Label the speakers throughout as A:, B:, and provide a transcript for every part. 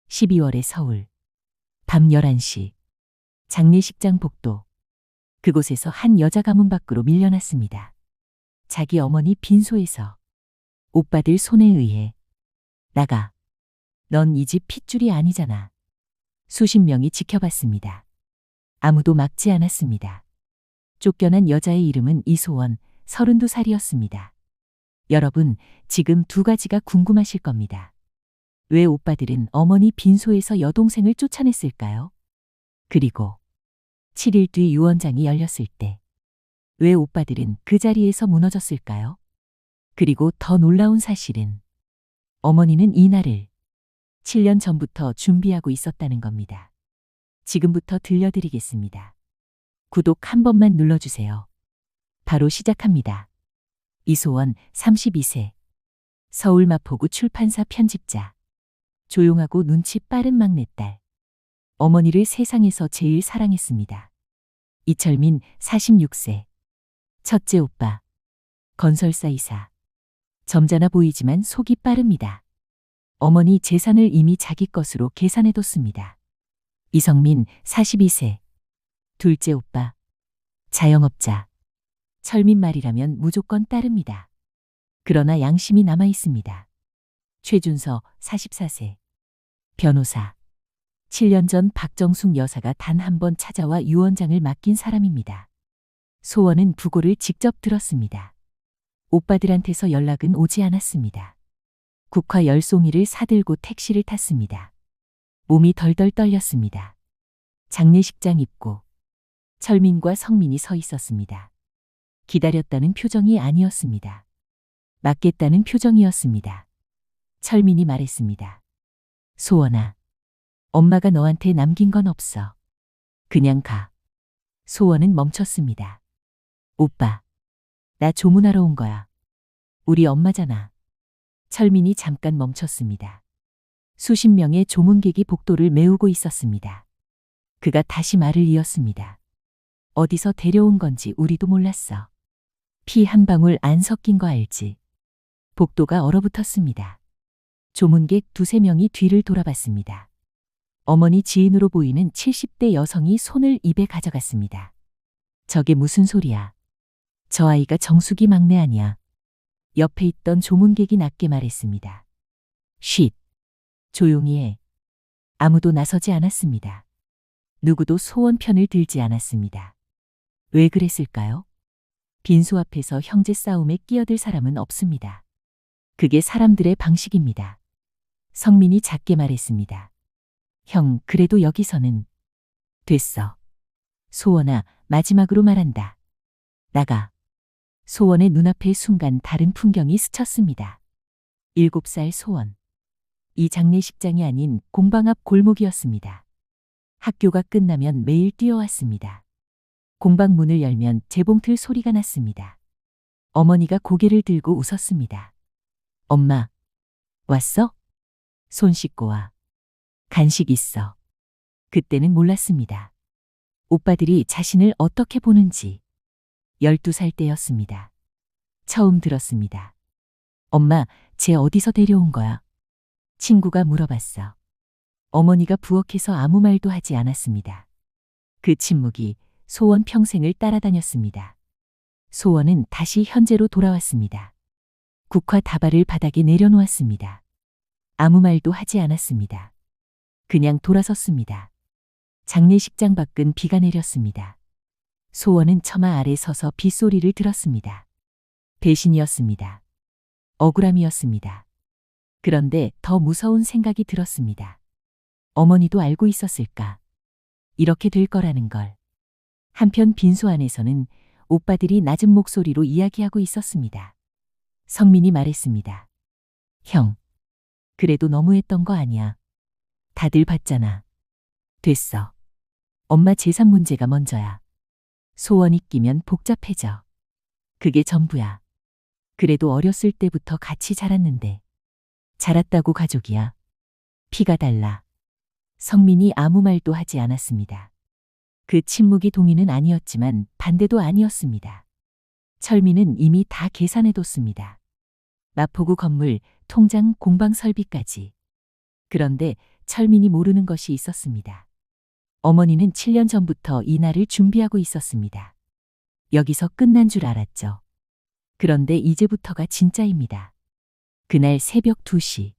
A: 12월의 서울. 밤 11시. 장례식장 복도. 그곳에서 한 여자가 문 밖으로 밀려났습니다. 자기 어머니 빈소에서. 오빠들 손에 의해. 나가. 넌 이 집 핏줄이 아니잖아. 수십 명이 지켜봤습니다. 아무도 막지 않았습니다. 쫓겨난 여자의 이름은 이소원, 32살이었습니다. 여러분, 지금 두 가지가 궁금하실 겁니다. 왜 오빠들은 어머니 빈소에서 여동생을 쫓아냈을까요? 그리고 7일 뒤 유언장이 열렸을 때 왜 오빠들은 그 자리에서 무너졌을까요? 그리고 더 놀라운 사실은 어머니는 이날을 7년 전부터 준비하고 있었다는 겁니다. 지금부터 들려드리겠습니다. 구독 한 번만 눌러주세요. 바로 시작합니다. 이소원 32세. 서울 마포구 출판사 편집자. 조용하고 눈치 빠른 막내딸. 어머니를 세상에서 제일 사랑했습니다. 이철민 46세. 첫째 오빠. 건설사 이사. 점잖아 보이지만 속이 빠릅니다. 어머니 재산을 이미 자기 것으로 계산해뒀습니다. 이성민 42세. 둘째 오빠. 자영업자. 철민 말이라면 무조건 따릅니다. 그러나 양심이 남아 있습니다. 최준서 44세. 변호사. 7년 전 박정숙 여사가 단 한 번 찾아와 유언장을 맡긴 사람입니다. 소원은 부고를 직접 들었습니다. 오빠들한테서 연락은 오지 않았습니다. 국화 10송이를 사들고 택시를 탔습니다. 몸이 덜덜 떨렸습니다. 장례식장 입구. 철민과 성민이 서 있었습니다. 기다렸다는 표정이 아니었습니다. 맞겠다는 표정이었습니다. 철민이 말했습니다. 소원아, 엄마가 너한테 남긴 건 없어. 그냥 가. 소원은 멈췄습니다. 오빠, 나 조문하러 온 거야. 우리 엄마잖아. 철민이 잠깐 멈췄습니다. 수십 명의 조문객이 복도를 메우고 있었습니다. 그가 다시 말을 이었습니다. 어디서 데려온 건지 우리도 몰랐어. 피 한 방울 안 섞인 거 알지? 복도가 얼어붙었습니다. 조문객 두세 명이 뒤를 돌아봤습니다. 어머니 지인으로 보이는 70대 여성이 손을 입에 가져갔습니다. 저게 무슨 소리야? 저 아이가 정숙이 막내 아니야. 옆에 있던 조문객이 낮게 말했습니다. 쉿. 조용히 해. 아무도 나서지 않았습니다. 누구도 소원 편을 들지 않았습니다. 왜 그랬을까요? 빈소 앞에서 형제 싸움에 끼어들 사람은 없습니다. 그게 사람들의 방식입니다. 성민이 작게 말했습니다. 형, 그래도 여기서는. 됐어. 소원아, 마지막으로 말한다. 나가. 소원의 눈앞에 순간 다른 풍경이 스쳤습니다. 7살 소원. 이 장례식장이 아닌 공방 앞 골목이었습니다. 학교가 끝나면 매일 뛰어왔습니다. 공방 문을 열면 재봉틀 소리가 났습니다. 어머니가 고개를 들고 웃었습니다. 엄마, 왔어? 손 씻고 와. 간식 있어. 그때는 몰랐습니다. 오빠들이 자신을 어떻게 보는지. 12살 때였습니다. 처음 들었습니다. 엄마, 쟤 어디서 데려온 거야? 친구가 물어봤어. 어머니가 부엌에서 아무 말도 하지 않았습니다. 그 침묵이 소원 평생을 따라다녔습니다. 소원은 다시 현재로 돌아왔습니다. 국화 다발을 바닥에 내려놓았습니다. 아무 말도 하지 않았습니다. 그냥 돌아섰습니다. 장례식장 밖은 비가 내렸습니다. 소원은 처마 아래 서서 빗소리를 들었습니다. 배신이었습니다. 억울함이었습니다. 그런데 더 무서운 생각이 들었습니다. 어머니도 알고 있었을까? 이렇게 될 거라는 걸. 한편 빈소 안에서는 오빠들이 낮은 목소리로 이야기하고 있었습니다. 성민이 말했습니다. 형, 그래도 너무했던 거 아니야. 다들 봤잖아. 됐어. 엄마 재산 문제가 먼저야. 소원이 끼면 복잡해져. 그게 전부야. 그래도 어렸을 때부터 같이 자랐는데. 자랐다고 가족이야. 피가 달라. 성민이 아무 말도 하지 않았습니다. 그 침묵이 동의는 아니었지만 반대도 아니었습니다. 철민은 이미 다 계산해뒀습니다. 마포구 건물, 통장, 공방 설비까지. 그런데 철민이 모르는 것이 있었습니다. 어머니는 7년 전부터 이 날을 준비하고 있었습니다. 여기서 끝난 줄 알았죠. 그런데 이제부터가 진짜입니다. 그날 새벽 2시.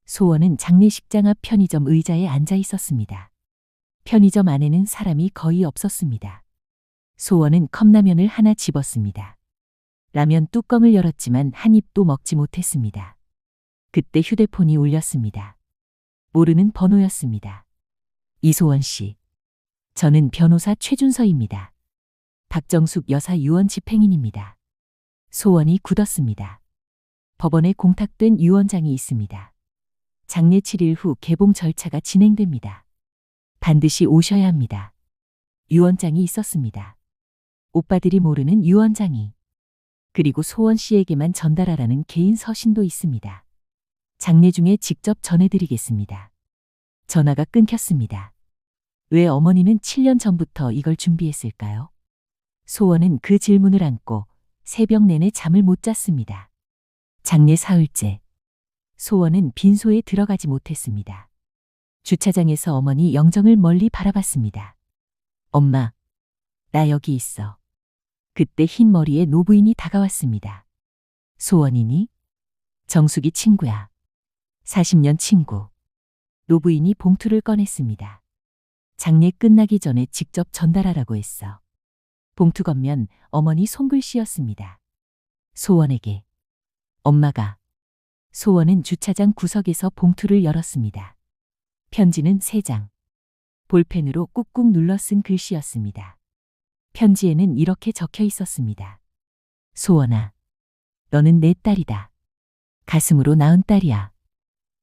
A: 소원은 장례식장 앞 편의점 의자에 앉아 있었습니다. 편의점 안에는 사람이 거의 없었습니다. 소원은 컵라면을 하나 집었습니다. 라면 뚜껑을 열었지만 한 입도 먹지 못했습니다. 그때 휴대폰이 울렸습니다. 모르는 번호였습니다. 이소원 씨. 저는 변호사 최준서입니다. 박정숙 여사 유언 집행인입니다. 소원이 굳었습니다. 법원에 공탁된 유언장이 있습니다. 장례 7일 후 개봉 절차가 진행됩니다. 반드시 오셔야 합니다. 유언장이 있었습니다. 오빠들이 모르는 유언장이. 그리고 소원 씨에게만 전달하라는 개인 서신도 있습니다. 장례 중에 직접 전해드리겠습니다. 전화가 끊겼습니다. 왜 어머니는 7년 전부터 이걸 준비했을까요? 소원은 그 질문을 안고 새벽 내내 잠을 못 잤습니다. 장례 사흘째. 소원은 빈소에 들어가지 못했습니다. 주차장에서 어머니 영정을 멀리 바라봤습니다. 엄마, 나 여기 있어. 그때 흰 머리에 노부인이 다가왔습니다. 소원이니? 정숙이 친구야. 40년 친구. 노부인이 봉투를 꺼냈습니다. 장례 끝나기 전에 직접 전달하라고 했어. 봉투 겉면 어머니 손글씨였습니다. 소원에게. 엄마가. 소원은 주차장 구석에서 봉투를 열었습니다. 편지는 3장. 볼펜으로 꾹꾹 눌러 쓴 글씨였습니다. 편지에는 이렇게 적혀 있었습니다. 소원아, 너는 내 딸이다. 가슴으로 낳은 딸이야.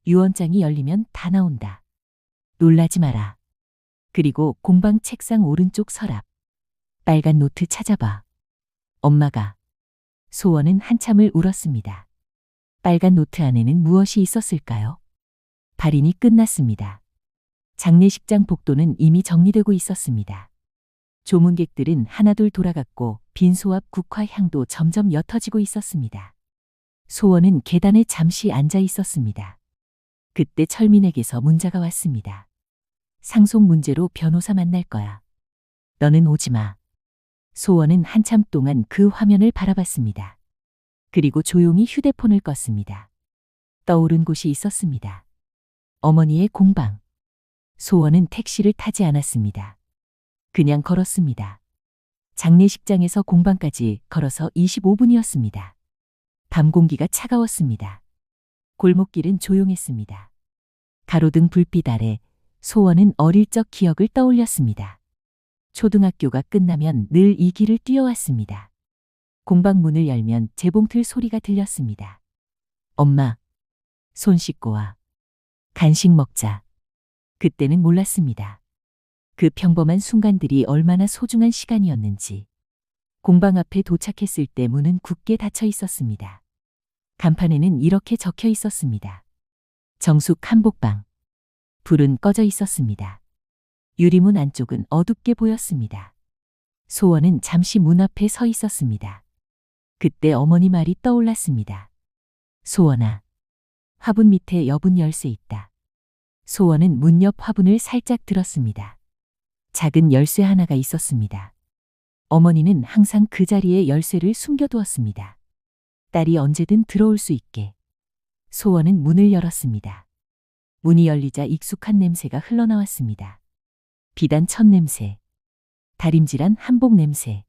A: 유언장이 열리면 다 나온다. 놀라지 마라. 그리고 공방 책상 오른쪽 서랍. 빨간 노트 찾아봐. 엄마가. 소원은 한참을 울었습니다. 빨간 노트 안에는 무엇이 있었을까요? 발인이 끝났습니다. 장례식장 복도는 이미 정리되고 있었습니다. 조문객들은 하나둘 돌아갔고 빈소 앞 국화향도 점점 옅어지고 있었습니다. 소원은 계단에 잠시 앉아 있었습니다. 그때 철민에게서 문자가 왔습니다. 상속 문제로 변호사 만날 거야. 너는 오지 마. 소원은 한참 동안 그 화면을 바라봤습니다. 그리고 조용히 휴대폰을 껐습니다. 떠오른 곳이 있었습니다. 어머니의 공방. 소원은 택시를 타지 않았습니다. 그냥 걸었습니다. 장례식장에서 공방까지 걸어서 25분이었습니다. 밤 공기가 차가웠습니다. 골목길은 조용했습니다. 가로등 불빛 아래 소원은 어릴 적 기억을 떠올렸습니다. 초등학교가 끝나면 늘 이 길을 뛰어왔습니다. 공방 문을 열면 재봉틀 소리가 들렸습니다. 엄마, 손 씻고 와. 간식 먹자. 그때는 몰랐습니다. 그 평범한 순간들이 얼마나 소중한 시간이었는지. 공방 앞에 도착했을 때 문은 굳게 닫혀 있었습니다. 간판에는 이렇게 적혀 있었습니다. 정숙 한복방. 불은 꺼져 있었습니다. 유리문 안쪽은 어둡게 보였습니다. 소원은 잠시 문 앞에 서 있었습니다. 그때 어머니 말이 떠올랐습니다. 소원아, 화분 밑에 여분 열쇠 있다. 소원은 문 옆 화분을 살짝 들었습니다. 작은 열쇠 하나가 있었습니다. 어머니는 항상 그 자리에 열쇠를 숨겨두었습니다. 딸이 언제든 들어올 수 있게. 소원은 문을 열었습니다. 문이 열리자 익숙한 냄새가 흘러나왔습니다. 비단 첫 냄새, 다림질한 한복 냄새,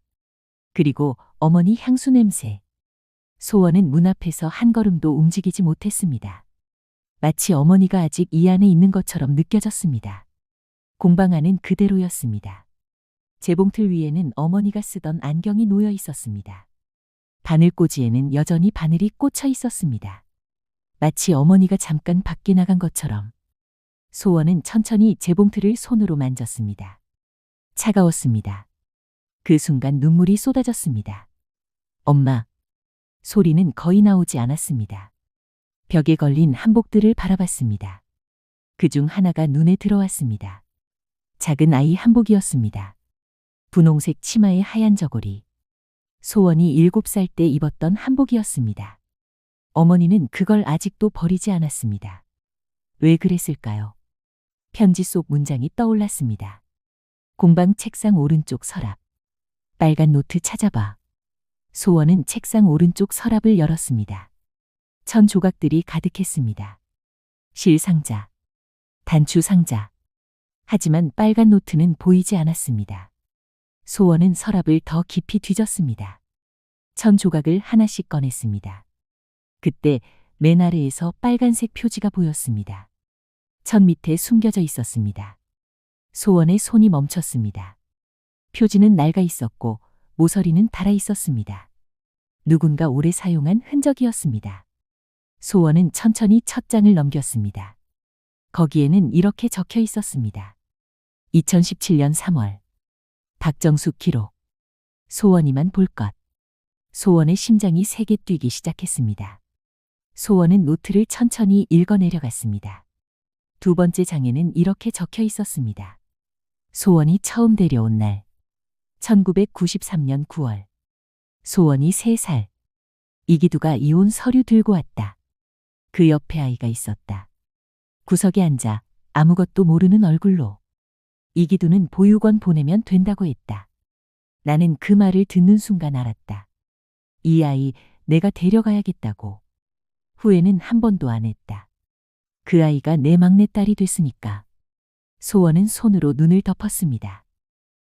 A: 그리고 어머니 향수 냄새. 소원은 문 앞에서 한 걸음도 움직이지 못했습니다. 마치 어머니가 아직 이 안에 있는 것처럼 느껴졌습니다. 공방 안은 그대로였습니다. 재봉틀 위에는 어머니가 쓰던 안경이 놓여 있었습니다. 바늘꽂이에는 여전히 바늘이 꽂혀 있었습니다. 마치 어머니가 잠깐 밖에 나간 것처럼. 소원은 천천히 재봉틀을 손으로 만졌습니다. 차가웠습니다. 그 순간 눈물이 쏟아졌습니다. 엄마. 소리는 거의 나오지 않았습니다. 벽에 걸린 한복들을 바라봤습니다. 그중 하나가 눈에 들어왔습니다. 작은 아이 한복이었습니다. 분홍색 치마에 하얀 저고리. 소원이 7살 때 입었던 한복이었습니다. 어머니는 그걸 아직도 버리지 않았습니다. 왜 그랬을까요? 편지 속 문장이 떠올랐습니다. 공방 책상 오른쪽 서랍. 빨간 노트 찾아봐. 소원은 책상 오른쪽 서랍을 열었습니다. 천 조각들이 가득했습니다. 실 상자, 단추 상자. 하지만 빨간 노트는 보이지 않았습니다. 소원은 서랍을 더 깊이 뒤졌습니다. 천 조각을 하나씩 꺼냈습니다. 그때 맨 아래에서 빨간색 표지가 보였습니다. 천 밑에 숨겨져 있었습니다. 소원의 손이 멈췄습니다. 표지는 낡아 있었고 모서리는 닳아 있었습니다. 누군가 오래 사용한 흔적이었습니다. 소원은 천천히 첫 장을 넘겼습니다. 거기에는 이렇게 적혀 있었습니다. 2017년 3월. 박정숙 기록. 소원이만 볼 것. 소원의 심장이 세게 뛰기 시작했습니다. 소원은 노트를 천천히 읽어 내려갔습니다. 두 번째 장에는 이렇게 적혀 있었습니다. 소원이 처음 데려온 날. 1993년 9월. 소원이 3살. 이기두가 이혼 서류 들고 왔다. 그 옆에 아이가 있었다. 구석에 앉아 아무것도 모르는 얼굴로. 이기두는 보육원 보내면 된다고 했다. 나는 그 말을 듣는 순간 알았다. 이 아이 내가 데려가야겠다고. 후회는 한 번도 안 했다. 그 아이가 내 막내딸이 됐으니까. 소원은 손으로 눈을 덮었습니다.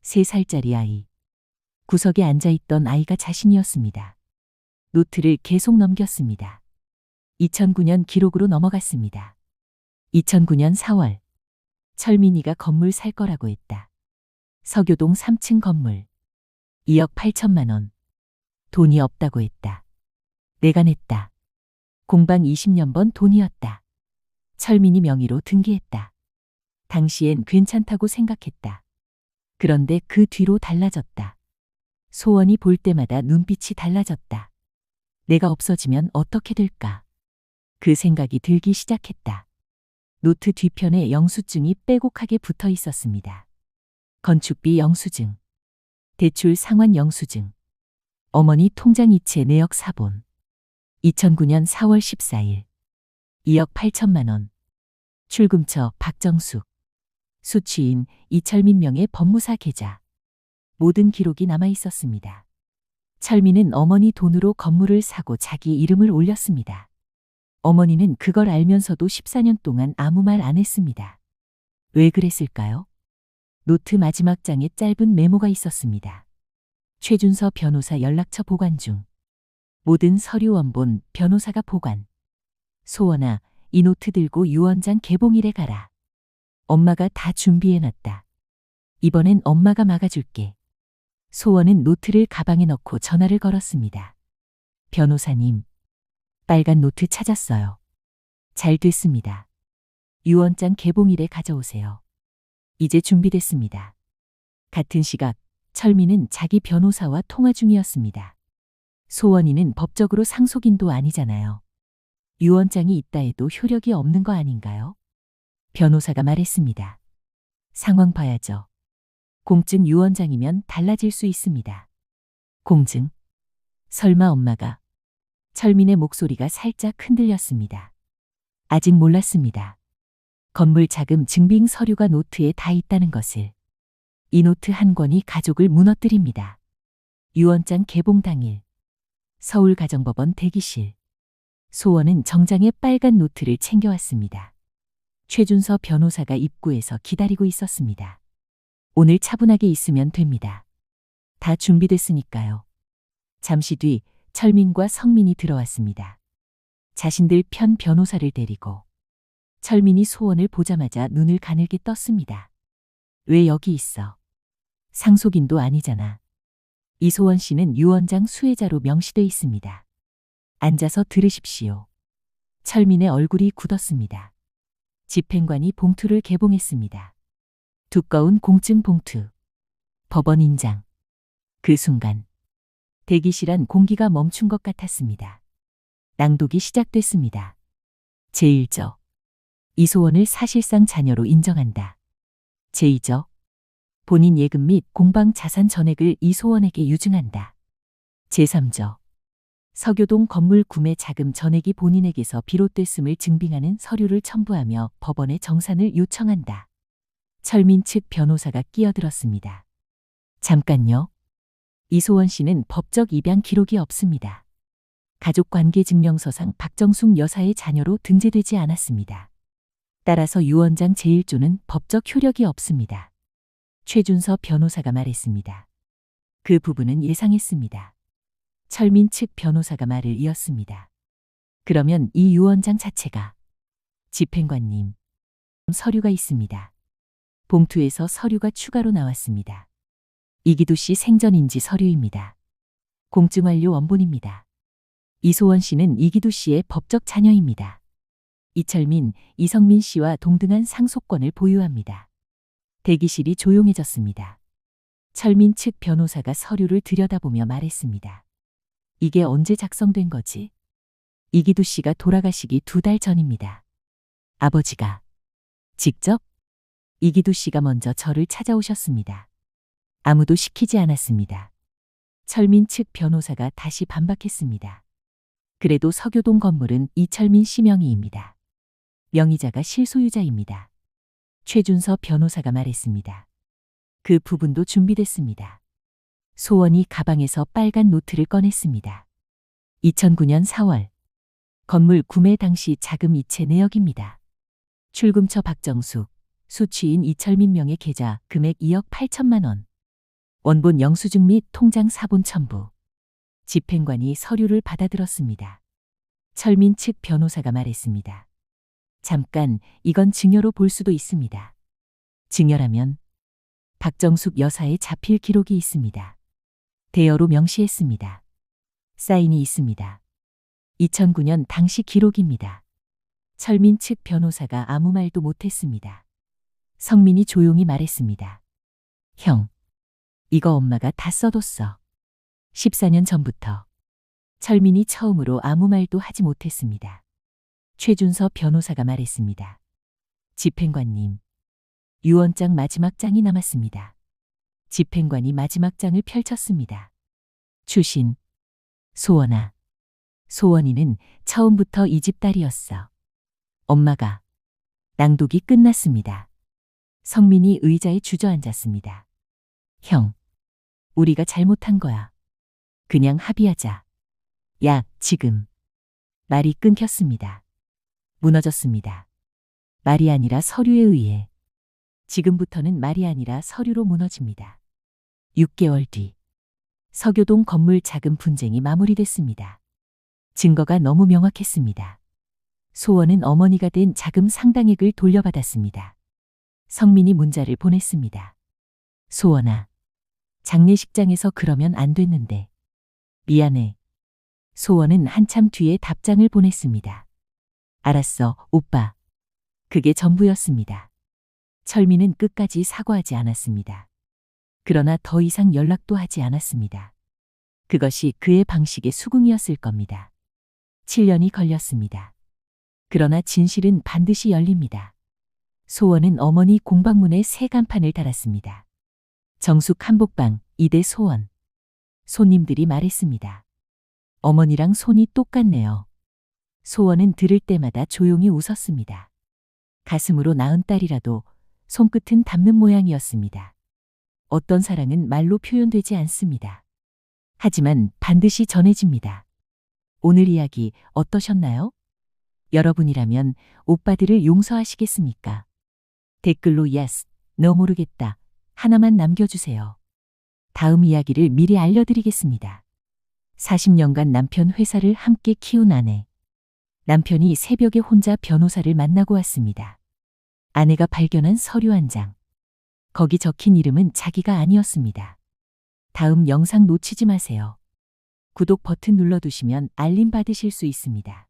A: 3살짜리 아이. 구석에 앉아있던 아이가 자신이었습니다. 노트를 계속 넘겼습니다. 2009년 기록으로 넘어갔습니다. 2009년 4월. 철민이가 건물 살 거라고 했다. 서교동 3층 건물. 2억 8천만 원. 돈이 없다고 했다. 내가 냈다. 공방 20년 번 돈이었다. 철민이 명의로 등기했다. 당시엔 괜찮다고 생각했다. 그런데 그 뒤로 달라졌다. 소원이 볼 때마다 눈빛이 달라졌다. 내가 없어지면 어떻게 될까? 그 생각이 들기 시작했다. 노트 뒤편에 영수증이 빼곡하게 붙어 있었습니다. 건축비 영수증, 대출 상환 영수증, 어머니 통장 이체 내역 사본, 2009년 4월 14일, 2억 8천만 원, 출금처 박정숙, 수취인 이철민 명의 법무사 계좌. 모든 기록이 남아 있었습니다. 철민은 어머니 돈으로 건물을 사고 자기 이름을 올렸습니다. 어머니는 그걸 알면서도 14년 동안 아무 말 안 했습니다. 왜 그랬을까요? 노트 마지막 장에 짧은 메모가 있었습니다. 최준서 변호사 연락처 보관 중. 모든 서류 원본 변호사가 보관. 소원아, 이 노트 들고 유언장 개봉일에 가라. 엄마가 다 준비해놨다. 이번엔 엄마가 막아줄게. 소원은 노트를 가방에 넣고 전화를 걸었습니다. 변호사님, 빨간 노트 찾았어요. 잘 됐습니다. 유언장 개봉일에 가져오세요. 이제 준비됐습니다. 같은 시각 철민은 자기 변호사와 통화 중이었습니다. 소원이는 법적으로 상속인도 아니잖아요. 유언장이 있다 해도 효력이 없는 거 아닌가요? 변호사가 말했습니다. 상황 봐야죠. 공증 유언장이면 달라질 수 있습니다. 공증? 설마 엄마가? 철민의 목소리가 살짝 흔들렸습니다. 아직 몰랐습니다. 건물 자금 증빙 서류가 노트에 다 있다는 것을. 이 노트 한 권이 가족을 무너뜨립니다. 유언장 개봉 당일. 서울가정법원 대기실. 소원은 정장에 빨간 노트를 챙겨왔습니다. 최준서 변호사가 입구에서 기다리고 있었습니다. 오늘 차분하게 있으면 됩니다. 다 준비됐으니까요. 잠시 뒤 철민과 성민이 들어왔습니다. 자신들 편 변호사를 데리고. 철민이 소원을 보자마자 눈을 가늘게 떴습니다. 왜 여기 있어? 상속인도 아니잖아. 이소원 씨는 유언장 수혜자로 명시돼 있습니다. 앉아서 들으십시오. 철민의 얼굴이 굳었습니다. 집행관이 봉투를 개봉했습니다. 두꺼운 공증 봉투. 법원 인장. 그 순간 대기실 안 공기가 멈춘 것 같았습니다. 낭독이 시작됐습니다. 제1조. 이소원을 사실상 자녀로 인정한다. 제2조. 본인 예금 및 공방 자산 전액을 이소원에게 유증한다. 제3조. 서교동 건물 구매 자금 전액이 본인에게서 비롯됐음을 증빙하는 서류를 첨부하며 법원에 정산을 요청한다. 철민 측 변호사가 끼어들었습니다. 잠깐요. 이소원 씨는 법적 입양 기록이 없습니다. 가족관계증명서상 박정숙 여사의 자녀로 등재되지 않았습니다. 따라서 유언장 제1조는 법적 효력이 없습니다. 최준서 변호사가 말했습니다. 그 부분은 예상했습니다. 철민 측 변호사가 말을 이었습니다. 그러면 이 유언장 자체가 집행관님, 서류가 있습니다. 봉투에서 서류가 추가로 나왔습니다. 이기두 씨 생전인지 서류입니다. 공증 완료 원본입니다. 이소원 씨는 이기두 씨의 법적 자녀입니다. 이철민, 이성민 씨와 동등한 상속권을 보유합니다. 대기실이 조용해졌습니다. 철민 측 변호사가 서류를 들여다보며 말했습니다. 이게 언제 작성된 거지? 이기두 씨가 돌아가시기 2달 전입니다. 아버지가 직접? 이기두 씨가 먼저 저를 찾아오셨습니다. 아무도 시키지 않았습니다. 철민 측 변호사가 다시 반박했습니다. 그래도 서교동 건물은 이철민 씨 명의입니다. 명의자가 실소유자입니다. 최준서 변호사가 말했습니다. 그 부분도 준비됐습니다. 소원이 가방에서 빨간 노트를 꺼냈습니다. 2009년 4월 건물 구매 당시 자금 이체 내역입니다. 출금처 박정숙, 수취인 이철민 명의 계좌 금액 2억 8천만 원. 원본 영수증 및 통장 사본 첨부. 집행관이 서류를 받아들었습니다. 철민 측 변호사가 말했습니다. 잠깐, 이건 증여로 볼 수도 있습니다. 증여라면 박정숙 여사의 자필 기록이 있습니다. 대여로 명시했습니다. 사인이 있습니다. 2009년 당시 기록입니다. 철민 측 변호사가 아무 말도 못했습니다. 성민이 조용히 말했습니다. 형, 이거 엄마가 다 써뒀어. 14년 전부터. 철민이 처음으로 아무 말도 하지 못했습니다. 최준서 변호사가 말했습니다. 집행관님, 유언장 마지막 장이 남았습니다. 집행관이 마지막 장을 펼쳤습니다. 추신, 소원아. 소원이는 처음부터 이 집 딸이었어. 엄마가. 낭독이 끝났습니다. 성민이 의자에 주저앉았습니다. 형, 우리가 잘못한 거야. 그냥 합의하자. 야, 지금. 말이 끊겼습니다. 무너졌습니다. 말이 아니라 서류에 의해. 지금부터는 말이 아니라 서류로 무너집니다. 6개월 뒤. 서교동 건물 자금 분쟁이 마무리됐습니다. 증거가 너무 명확했습니다. 소원은 어머니가 된 자금 상당액을 돌려받았습니다. 성민이 문자를 보냈습니다. 소원아, 장례식장에서 그러면 안 됐는데. 미안해. 소원은 한참 뒤에 답장을 보냈습니다. 알았어, 오빠. 그게 전부였습니다. 철민은 끝까지 사과하지 않았습니다. 그러나 더 이상 연락도 하지 않았습니다. 그것이 그의 방식의 수긍이었을 겁니다. 7년이 걸렸습니다. 그러나 진실은 반드시 열립니다. 소원은 어머니 공방문에 새 간판을 달았습니다. 정숙 한복방 2대 소원. 손님들이 말했습니다. 어머니랑 손이 똑같네요. 소원은 들을 때마다 조용히 웃었습니다. 가슴으로 낳은 딸이라도 손끝은 닮는 모양이었습니다. 어떤 사랑은 말로 표현되지 않습니다. 하지만 반드시 전해집니다. 오늘 이야기 어떠셨나요? 여러분이라면 오빠들을 용서하시겠습니까? 댓글로 yes, 너 모르겠다 하나만 남겨주세요. 다음 이야기를 미리 알려드리겠습니다. 40년간 남편 회사를 함께 키운 아내. 남편이 새벽에 혼자 변호사를 만나고 왔습니다. 아내가 발견한 서류 한 장. 거기 적힌 이름은 자기가 아니었습니다. 다음 영상 놓치지 마세요. 구독 버튼 눌러두시면 알림 받으실 수 있습니다.